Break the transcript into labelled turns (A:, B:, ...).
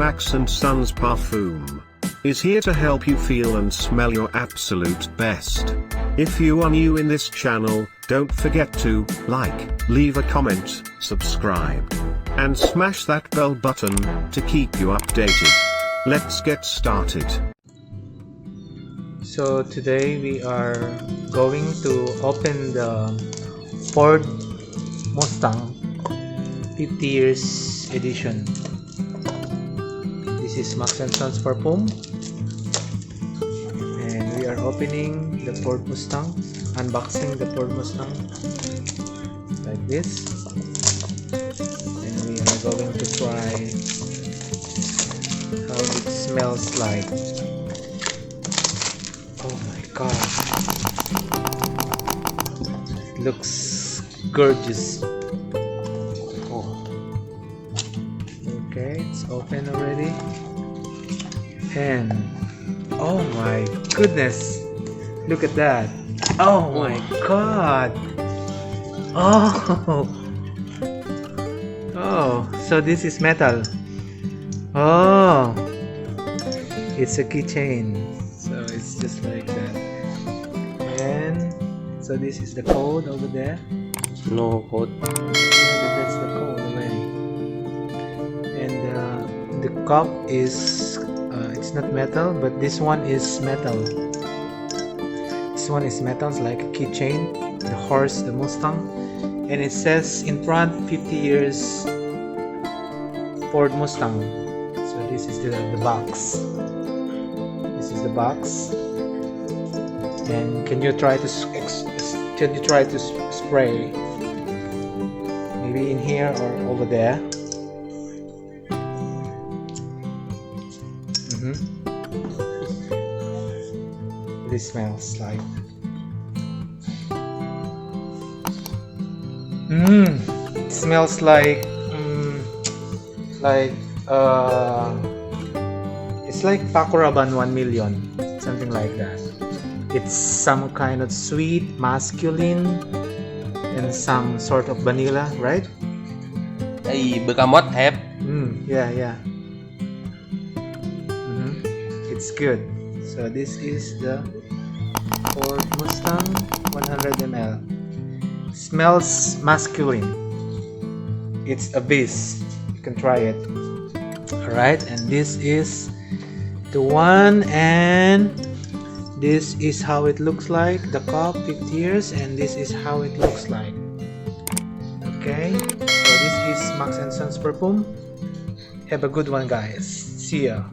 A: Max & Sons Parfum is here to help you feel and smell your absolute best. If you are new in this channel, don't forget to like, leave a comment, subscribe, and smash that bell button to keep you updated. Let's get started.
B: So today we are going to open the Ford Mustang 50 years edition. This is Max & Sons Parfum, and we are opening the Ford Mustang, unboxing the Ford Mustang like this, and we are going to try how it smells like. Oh my god, it looks gorgeous. Oh. Okay, it's open already, and oh my goodness, look at that. Oh my god. Oh, so this is metal. Oh, it's a keychain, so it's just like that. And so this is the code over there.
C: No code.
B: That's the code already. And the cup is it's not metal, but this one is metal. This one is metal, it's like a keychain. The horse, the Mustang, and it says in front 50 years Ford Mustang. So this is the box. This is the box. And can you try to spray? Maybe in here or over there. This smells like. It smells like it's like Pakuraban 1 million, something like that. It's some kind of sweet, masculine, and some sort of vanilla, right?
C: Ay, bergamot have.
B: Yeah. It's good. So this is the Ford Mustang 100 ml. Smells masculine. It's a beast. You can try it. Alright, and this is the one, and this is how it looks like. The cup, 50 years, and this is how it looks like. Okay, so this is Max & Sons Parfum. Have a good one, guys. See ya.